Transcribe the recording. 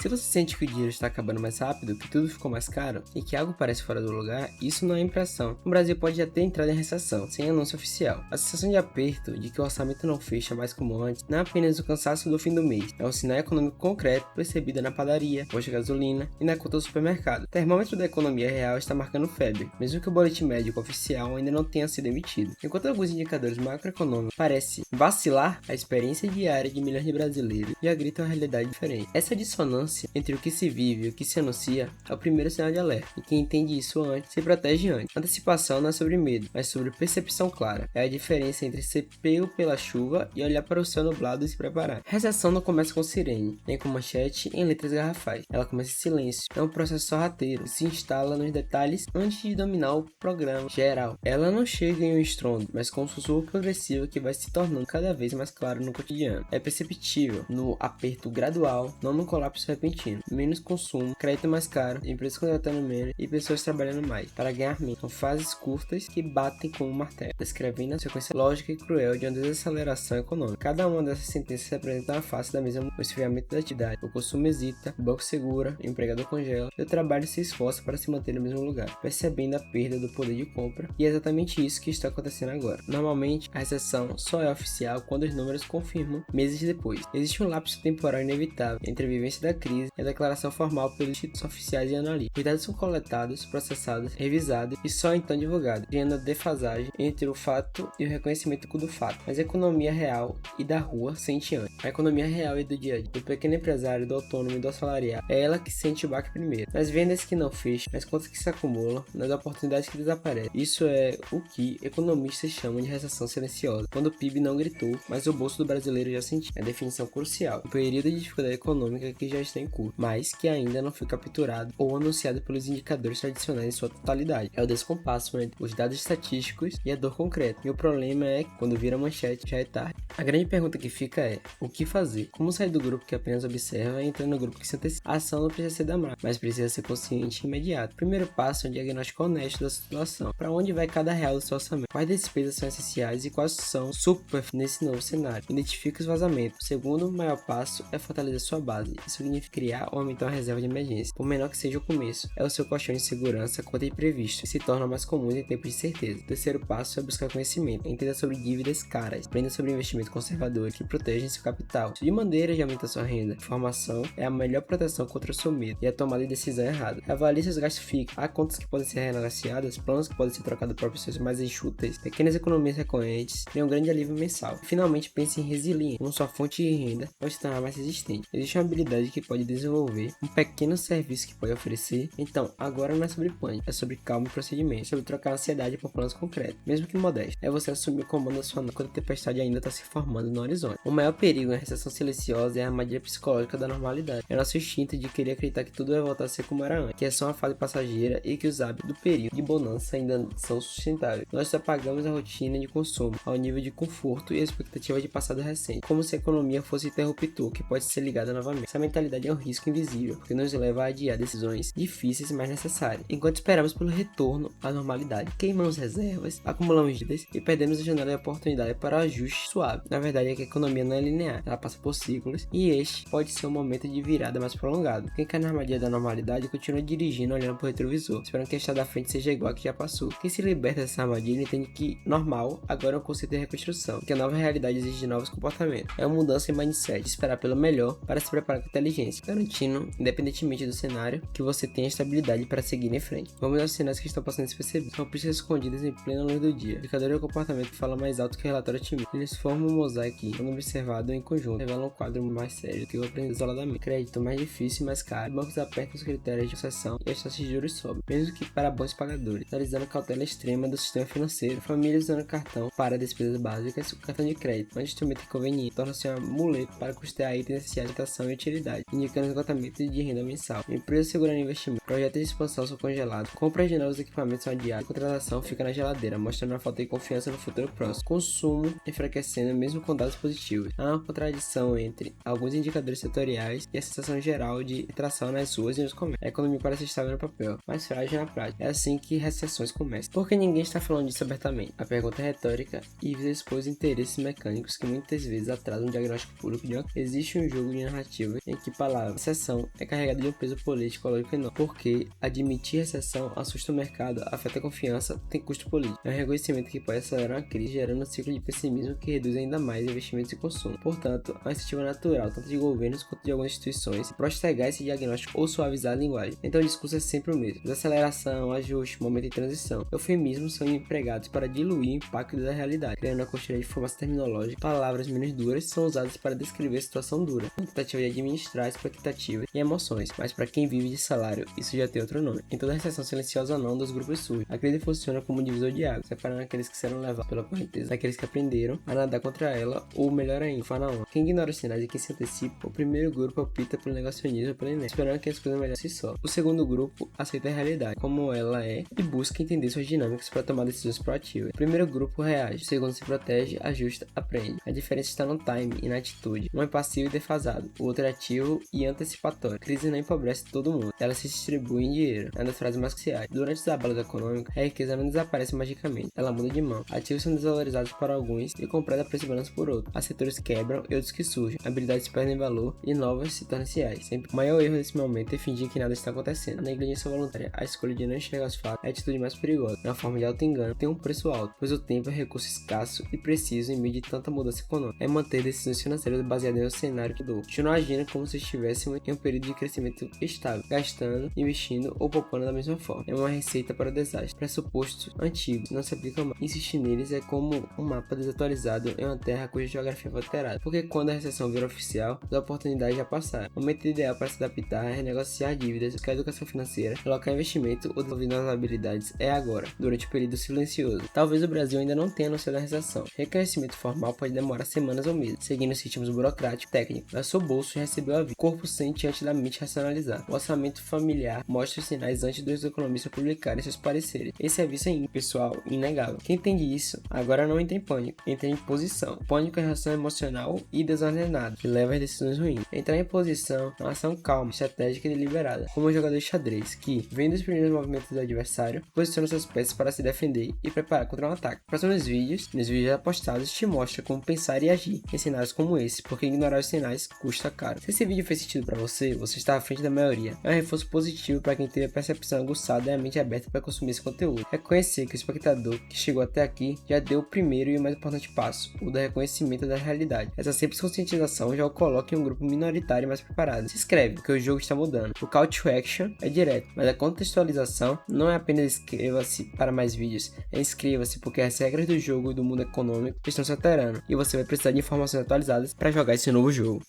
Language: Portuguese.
Se você sente que o dinheiro está acabando mais rápido, que tudo ficou mais caro e que algo parece fora do lugar, isso não é impressão. O Brasil pode já ter entrado em recessão, sem anúncio oficial. A sensação de aperto, de que o orçamento não fecha mais como antes, não é apenas o cansaço do fim do mês, é um sinal econômico concreto percebido na padaria, posto de gasolina e na conta do supermercado. O termômetro da economia real está marcando febre, mesmo que o boletim médico oficial ainda não tenha sido emitido. Enquanto alguns indicadores macroeconômicos parecem vacilar, a experiência diária de milhões de brasileiros já grita uma realidade diferente. Essa dissonância entre o que se vive e o que se anuncia é o primeiro sinal de alerta, e quem entende isso antes se protege antes. Antecipação não é sobre medo, mas sobre percepção clara. É a diferença entre ser pego pela chuva e olhar para o céu nublado e se preparar. Recessão não começa com sirene, nem com manchete em letras garrafais. Ela começa em silêncio. É um processo sorrateiro, se instala nos detalhes antes de dominar o programa geral. Ela não chega em um estrondo, mas com um sussurro progressivo que vai se tornando cada vez mais claro no cotidiano. É perceptível no aperto gradual, não no colapso repentino. Menos consumo, crédito mais caro, empresas contratando menos e pessoas trabalhando mais para ganhar menos. São fases curtas que batem como um martelo, descrevendo a sequência lógica e cruel de uma desaceleração econômica. Cada uma dessas sentenças representa uma face da mesma: o esfriamento da atividade, o consumo hesita, o banco segura, o empregador congela, e o trabalho se esforça para se manter no mesmo lugar, percebendo a perda do poder de compra, e é exatamente isso que está acontecendo agora. Normalmente, a recessão só é oficial quando os números confirmam meses depois. Existe um lapso temporal inevitável entre a vivência da crise e a declaração formal pelos institutos oficiais e analistas. Os dados são coletados, processados, revisados e só então divulgados, criando a defasagem entre o fato e o reconhecimento do fato. Mas a economia real e da rua sente antes. A economia real e do dia a dia, do pequeno empresário, do autônomo e do assalariado, é ela que sente o baque primeiro. Nas vendas que não fecham, nas contas que se acumulam, nas oportunidades que desaparecem. Isso é o que economistas chamam de recessão silenciosa, quando o PIB não gritou, mas o bolso do brasileiro já sentiu. É a definição crucial. Um período de dificuldade econômica que já está em curso, mas que ainda não foi capturado ou anunciado pelos indicadores tradicionais em sua totalidade. É o descompasso entre os dados estatísticos e a dor concreta. E o problema é que quando vira manchete já é tarde. A grande pergunta que fica é: o que fazer? Como sair do grupo que apenas observa e entrar no grupo que se antecipa? A ação não precisa ser dramática, mas precisa ser consciente e imediata. O primeiro passo é um diagnóstico honesto da situação. Para onde vai cada real do seu orçamento? Quais despesas são essenciais e quais são supérfluas nesse novo cenário? Identifique os vazamentos. O segundo maior passo é fortalecer sua base. Isso significa criar ou aumentar uma reserva de emergência. Por menor que seja o começo, é o seu colchão de segurança contra imprevistos, que se tornam mais comuns em tempos de certeza. O terceiro passo é buscar conhecimento. Entenda sobre dívidas caras. Aprenda sobre investimentos conservadores que protegem seu capital. De maneira de aumentar sua renda. Informação é a melhor proteção contra o seu medo e a tomada de decisão errada. Avalie seus gastos fixos. Há contas que podem ser renegociadas, planos que podem ser trocados por opções mais enxutas, pequenas economias recorrentes e um grande alívio mensal. Finalmente, pense em resiliência. Como sua fonte de renda pode se tornar mais resistente. Existe uma habilidade que pode desenvolver, um pequeno serviço que pode oferecer. Então, agora não é sobre pânico, é sobre calma e procedimento, é sobre trocar a ansiedade por planos concretos, mesmo que modestos. É você assumir o comando da sua nave quando a tempestade ainda está se formando no horizonte. O maior perigo na recessão silenciosa é a armadilha psicológica da normalidade. É nosso instinto de querer acreditar que tudo vai voltar a ser como era antes, que é só uma fase passageira e que os hábitos do período de bonança ainda são sustentáveis. Nós apagamos a rotina de consumo ao nível de conforto e a expectativa de passado recente, como se a economia fosse interruptor que pode ser ligada novamente. Essa mentalidade é um risco invisível, porque nos leva a adiar decisões difíceis mas necessárias, enquanto esperamos pelo retorno à normalidade. Queimamos reservas, acumulamos dívidas e perdemos a janela de oportunidade para o ajuste suave. Na verdade é que a economia não é linear, ela passa por ciclos e este pode ser um momento de virada mais prolongado. Quem cai na armadilha da normalidade continua dirigindo olhando para o retrovisor, esperando que a estrada da frente seja igual a que já passou. Quem se liberta dessa armadilha entende que normal agora é um conceito de reconstrução, que a nova realidade exige de novos comportamentos. É uma mudança em mindset, de esperar pelo melhor para se preparar com inteligência, garantindo, independentemente do cenário, que você tenha estabilidade para seguir em frente. Vamos aos sinais que estão passando despercebidos. São pistas escondidas em plena luz do dia. Indicadores de comportamento que fala mais alto que o relatório otimista. Eles formam um mosaico que, quando observado em conjunto, revelam um quadro mais sério que o aprendizado isoladamente. Crédito mais difícil e mais caro. Os bancos apertam os critérios de concessão e as taxas de juros sobem, mesmo que para bons pagadores, analisando a cautela extrema do sistema financeiro. Famílias usando cartão para despesas básicas. O cartão de crédito, um instrumento inconveniente, torna-se um amuleto para custear itens essenciais de atração e utilidade, indicando esgotamento de renda mensal. Empresas segurando investimento. Projetos de expansão são congelados. Compras de novos equipamentos são adiadas. Contratação fica na geladeira, mostrando a falta de confiança no futuro próximo. Consumo enfraquecendo mesmo com dados positivos. Há uma contradição entre alguns indicadores setoriais e a sensação geral de tração nas ruas e nos comércios. A economia parece estável no papel, mas frágil na prática. É assim que recessões começam. Por que ninguém está falando disso abertamente? A pergunta é retórica e visa expor interesses mecânicos que muitas vezes atrasam o diagnóstico público de uma... Existe um jogo de narrativas em que palavras palavra recessão é carregada de um peso político lógico enorme, porque admitir recessão assusta o mercado, afeta a confiança, tem custo político. É um reconhecimento que pode acelerar uma crise, gerando um ciclo de pessimismo que reduz ainda mais investimentos e consumo. Portanto, é uma iniciativa natural, tanto de governos quanto de algumas instituições, postergar esse diagnóstico ou suavizar a linguagem. Então o discurso é sempre o mesmo: desaceleração, ajuste, momento de transição. Eufemismos são empregados para diluir o impacto da realidade, criando uma costeira de formação terminológica. Palavras menos duras são usadas para descrever a situação dura, uma tentativa de administrar expectativas e emoções, mas para quem vive de salário, isso já tem outro nome. Em toda recessão silenciosa ou não, dos grupos surge. A crise funciona como um divisor de água, separando aqueles que serão levados pela correnteza daqueles que aprenderam a nadar contra ela, ou melhor ainda, fana onda. Quem ignora os sinais e quem se antecipa, o primeiro grupo opta pelo negacionismo e pela inércia, esperando que as coisas melhorem si só. O segundo grupo aceita a realidade, como ela é, e busca entender suas dinâmicas para tomar decisões proativas. O primeiro grupo reage, o segundo se protege, ajusta, aprende. A diferença está no time e na atitude. Um é passivo e defasado, o outro é ativo e antecipatório. A crise não empobrece todo mundo, ela se distribui em dinheiro. É uma das frases mais cruciais. Durante os abalos econômicos, a riqueza não desaparece magicamente, ela muda de mão. Ativos são desvalorizados por alguns e comprados a preço balanço por outros. Há setores que quebram e outros que surgem. Habilidades perdem valor e novas se tornam reais. Sempre o maior erro nesse momento é fingir que nada está acontecendo. A negligência voluntária, a escolha de não enxergar os fatos, é a atitude mais perigosa. É uma forma de auto-engano, tem um preço alto, pois o tempo é recurso escasso e preciso em meio de tanta mudança econômica. É manter decisões financeiras baseadas em um cenário que mudou. Continuar agindo como se estivéssemos em um período de crescimento estável, gastando, investindo ou poupando da mesma forma. É uma receita para o desastre. Pressupostos antigos não se aplicam mais. Insistir neles é como um mapa desatualizado em uma terra cuja geografia foi alterada. Porque quando a recessão vira oficial, as oportunidades já passaram. O momento ideal para se adaptar é renegociar dívidas, buscar educação financeira, colocar investimento ou desenvolver novas habilidades é agora, durante o período silencioso. Talvez o Brasil ainda não tenha noção da recessão. Reconhecimento formal pode demorar semanas ou meses, seguindo os ritmos burocráticos e técnicos. Mas seu bolso já recebeu a vida. O corpo sente antes da mente racionalizar. O orçamento familiar mostra os sinais antes dos economistas publicarem seus pareceres. Esse aviso é pessoal, inegável. Quem entende isso, agora não entra em pânico, entra em posição. Pânico é uma reação emocional e desordenada, que leva às decisões ruins. Entrar em posição é uma ação calma, estratégica e deliberada, como um jogador de xadrez, que, vendo os primeiros movimentos do adversário, posiciona suas peças para se defender e preparar contra um ataque. Próximos vídeos, nos vídeos apostados, te mostra como pensar e agir em cenários como esse, porque ignorar os sinais custa caro. Se esse vídeo fez sentido para você, você está à frente da maioria. É um reforço positivo para quem teve a percepção aguçada e a mente aberta para consumir esse conteúdo. Reconhecer que o espectador que chegou até aqui já deu o primeiro e o mais importante passo, o do reconhecimento da realidade. Essa simples conscientização já o coloca em um grupo minoritário mais preparado. Se inscreve, porque o jogo está mudando. O call to action é direto, mas a contextualização não é apenas inscreva-se para mais vídeos, é inscreva-se porque as regras do jogo e do mundo econômico estão se alterando e você vai precisar de informações atualizadas para jogar esse novo jogo.